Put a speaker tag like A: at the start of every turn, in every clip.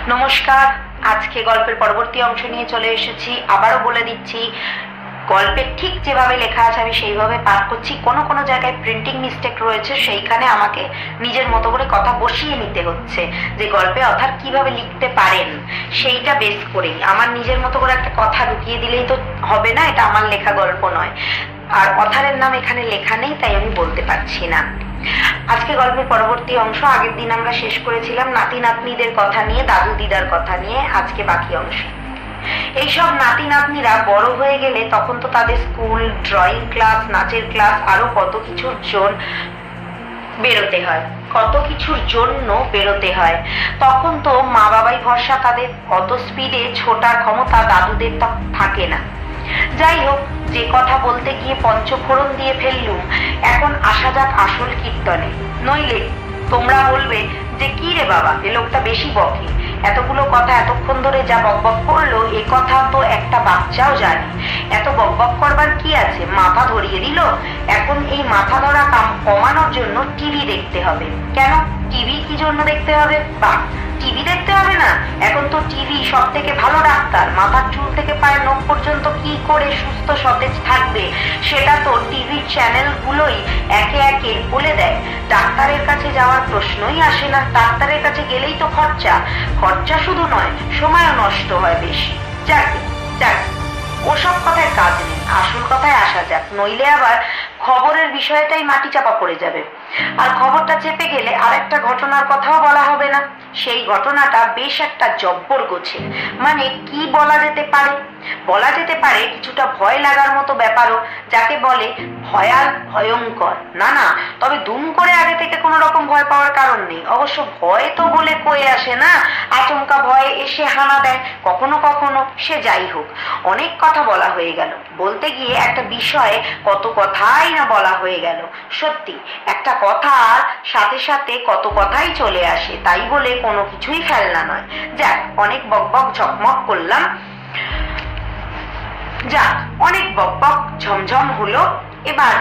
A: নমস্কার। আজকে গল্পের পরবর্তী অংশ নিয়ে চলে এসেছি। আবারও বলে দিচ্ছি, গল্পের ঠিক যেভাবে লেখা আছে আমি সেইভাবে পাঠ করছি। কোনো কোনো জায়গায় প্রিন্টিং মিস্টেক রয়েছে, সেইখানে আমাকে নিজের মতো করে কথা বসিয়ে নিতে হচ্ছে যে গল্পে অথার কিভাবে লিখতে পারেন সেইটা বেস করেই। আমার নিজের মতো করে একটা কথা ঢুকিয়ে দিলেই তো হবে না, এটা আমার লেখা গল্প নয়। আর অথারের নাম এখানে লেখা নেই, তাই আমি বলতে পারছি না। আজকে গল্পের পরবর্তী অংশ। আগের দিন আমরা শেষ করেছিলাম নাতি নাতনিদের কথা নিয়ে, দাদু দিদার কথা নিয়ে। আজকে বাকি অংশ। এইসব নাতি নাতনিরা বড় হয়ে গেলে তখন তো তাদের স্কুল, ড্রয়িং ক্লাস, নাচের ক্লাস, আরো কত কিছুর জন্য বেরোতে হয়। তখন তো মা বাবাই ভরসা, তাদের অত স্পিডে ছোটার ক্ষমতা দাদুদের থাকে না। যাই হোক, যে কথা বলতে গিয়ে পঞ্চফোড়ন দিয়ে ফেললুম, এখন আসা যাক আসল কীর্তনে। নইলে তোমরা বলবে যে কি রে বাবা, এ লোকটা বেশি বকে, এতগুলো কথা এতক্ষণ ধরে যা বকবক করলো এ কথা তো একটা বাচ্চাও জানে। এত বকবক করবার কি আছে, মাথা ধরিয়ে দিল। এখন এই মাথা ধরা কাম কমানোর জন্য টিভি দেখতে হবে। কেন টিভি কি জন্য দেখতে হবে? বা টিভি দেখতে হবে না, এখন তো টিভি সব থেকে ভালো ডাক্তার। মাথার চুল থেকে পায়ের নখ পর্যন্ত কি করে সুস্থ সতেজ থাকবে সেটা তো টিভির চ্যানেলগুলোই একে একে বলে দেয়। ডাক্তারের কাছে যাওয়ার প্রশ্নই আসে না। ডাক্তারের কাছে গেলেই তো খরচা, খরচা শুধু নয়, সময়ও নষ্ট হয় বেশি। যাক যাক, ওসব কথায় কাজ নেই, আসল কথায় আসা যাক। নইলে আবার খবরের বিষয়টাই মাটি চাপা পড়ে যাবে। আর খবরটা চেপে গেলে আর একটা ঘটনার কথাও বলা হবে না। সেই ঘটনাটা বেশ একটা জব্বর গোছে। মানে কি বলা যেতে পারে? বলা যেতে পারে কিছুটা ভয় লাগার মতো ব্যাপারও, যাকে বলে ভয়াল, ভয়ঙ্কর। না না, তবে দুম করে আগে থেকে কোনো রকম ভয় পাওয়ার কারণ নেই। অবশ্য ভয় তো বলে কয়ে আসে না, আচমকা ভয়ে এসে হানা দেয় কখনো কখনো। সে যাই হোক, অনেক কথা বলা হয়ে গেল। বলতে গিয়ে একটা বিষয়ে কত কথাই না বলা হয়ে গেল। সত্যি, একটা কথার সাথে সাথে কত কথাই চলে আসে, তাই বলে কোনো কিছুই ফেলনা নয়। যাক, অনেক বকবক ঝকমক করলাম। যাক, অনেক বকবক ঝমঝম হলো। এবার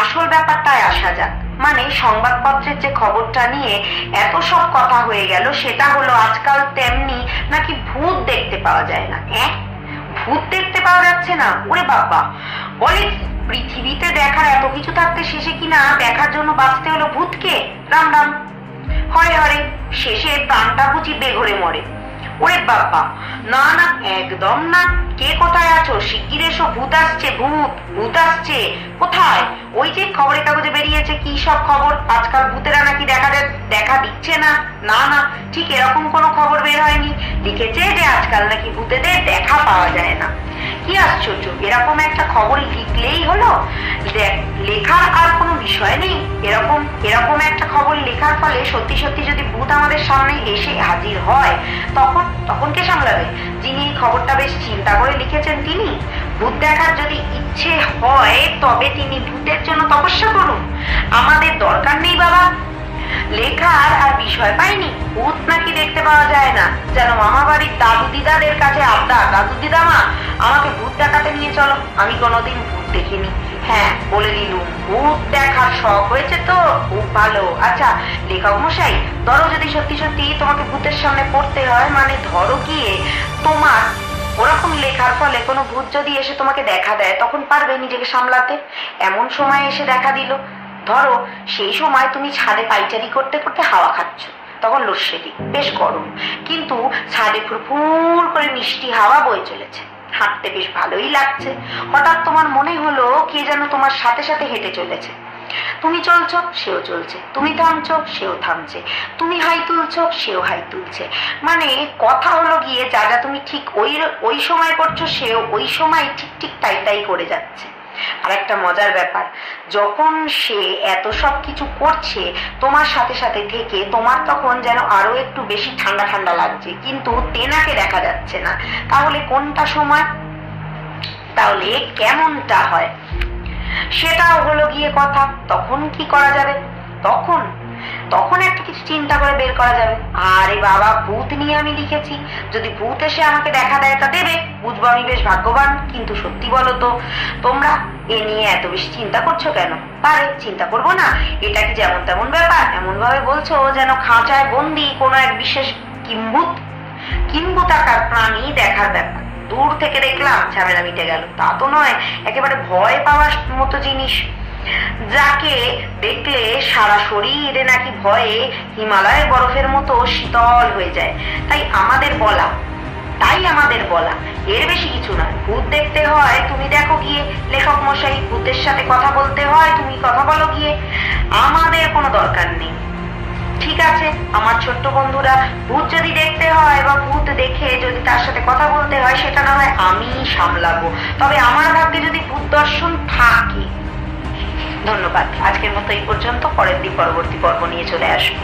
A: আসল ব্যাপারটায় আসা যাক। মানে সংবাদপত্রের যে খবরটা নিয়ে এত সব কথা হয়ে গেল, সেটা হলো আজকাল তেমনি নাকি ভূত দেখতে পাওয়া যায় না। ভূত দেখতে পাওয়া যাচ্ছে না? ওরে বাবা, বলে পৃথিবীতে দেখার এত কিছু থাকতে শেষে কিনা দেখার জন্য বাঁচতে হলো ভূতকে? রাম রাম, হরে হরে, শেষে প্রাণটা বুঝি বেঘরে মরে। ওরে বাবা, না না, একদম না। কে কোথায় আছো? শিগগির এসো, ভূত আসছে, ভূত ভূত আসছে। কোথায়? ওই যে খবরের কাগজে বেরিয়েছে কি সব খবর, আজকাল ভূতেরা নাকি দেখা দিচ্ছে না। না না, ঠিক এরকম কোনো খবর বের হয়নি। লিখেছে যে আজকাল নাকি ভূতেদের দেখা পাওয়া যায় না। কি আশ্চর্য, এরকম একটা খবর লিখলেই হলো? লেখার আর কোনো বিষয় নেই? এরকম একটা খবর লেখার ফলে সত্যি সত্যি যদি ভূত আমাদের সামনে এসে হাজির হয়, তখন কে সামলাবে? যিনি এই খবরটা বেশ চিন্তা করে লিখেছেন তিনি। ভূত দেখার যদি ইচ্ছে হয় তবে তিনি ভূতের জন্য তপস্যা করুন, আমাদের দরকার নেই বাবা। লেখার আর বিষয় পাইনি, ভূত নাকি দেখতে পাওয়া যায় না। যেন মামা বাড়ির দাদু দিদাদের কাছে আবদার, দাদু দিদামা আমাকে ভূত দেখাতে নিয়ে চলো, আমি কোনোদিন ভূত দেখিনি। হ্যাঁ, বলে দিলুম, ভূত দেখার শখ হয়েছে তো? খুব ভালো। আচ্ছা লেখক মশাই, ধরো যদি সত্যি সত্যি তোমাকে ভূতের সামনে পড়তে হয়, মানে ধরো গিয়ে তোমার ওরকম লেখার ফলে কোনো ভূত যদি এসে তোমাকে দেখা দেয়, তখন পারবে নিজেকে সামলাতে? এমন সময় এসে দেখা দিল, ধরো সেই সময় তুমি ছাদে পাইচারি করতে করতে হাওয়া খাচ্ছ, তখন লোডশেডিং, বেশ গরম, কিন্তু ছাদে ফুরফুর করে মিষ্টি হাওয়া বয়ে চলেছে, হাঁটতে বেশ ভালোই লাগছে। হঠাৎ তোমার মনে হলো কে যেন তোমার সাথে সাথে হেঁটে চলেছে। তুমি চলছো, সেও চলছে। তুমি থামছো, সেও থামছে। তুমি হাই তুলছো, সেও হাই তুলছে। মানে কথা হলো গিয়ে যা যা তুমি ঠিক ওই সময় করছো, সেও ওই সময় ঠিক ঠিক তাই করে যাচ্ছে। আর একটা মজার ব্যাপার, যখন সে এত সব কিছু করছে তোমার সাথে সাথে থেকে, তোমার তখন যেন আরো একটু বেশি ঠান্ডা ঠান্ডা লাগছে, কিন্তু তেনাকে দেখা যাচ্ছে না। তাহলে কোনটা সময়? তাহলে কেমনটা হয় সেটাও হলো গিয়ে কথা। তখন কি করা যাবে? তখন একটা কিছু চিন্তা করে বের করা যাবে। আরে বাবা, ভূত নিয়ে আমি লিখেছি, যদি ভূত এসে আমাকে দেখা দেয় তা দেবে, বুঝবো আমি বেশ ভাগ্যবান। কিন্তু সত্যি বলো তো, তোমরা এ নিয়ে এত বেশি চিন্তা করছো কেন? পারে চিন্তা করবো না? এটা কি যেমন তেমন ব্যাপার? এমন ভাবে বলছো যেন খাঁচায় বন্দি কোনো এক বিশেষ কিম্ভূত। কিংবু টাকার প্রাণী দেখার ব্যাপার। দূর থেকে দেখলাম ঝামেলা মিটে গেল, তা তো নয়, একেবারে ভয় পাওয়ার মতো জিনিস, যাকে দেখলে সারা শরীর নাকি ভয়ে হিমালয়ের বরফের মতো শীতল হয়ে যায়। আমাদের বলা এর বেশি কিছু নয়। ভূত দেখতে হয় তুমি দেখো গিয়ে, লেখক মশাই, ভূতের সাথে কথা বলতে হয় তুমি কথা বলো গিয়ে, আমাদের কোনো দরকার নেই। ঠিক আছে আমার ছোট্ট বন্ধুরা, ভূত যদি দেখতে হয় বা ভূত দেখে যদি তার সাথে কথা বলতে হয়, সেটা না হয় আমি সামলাবো, তবে আমার ভাগ্যে যদি ভূত দর্শন থাকে। ধন্যবাদ, আজকের মতো এই পর্যন্ত। পরবর্তী পর্ব নিয়ে চলে আসবো।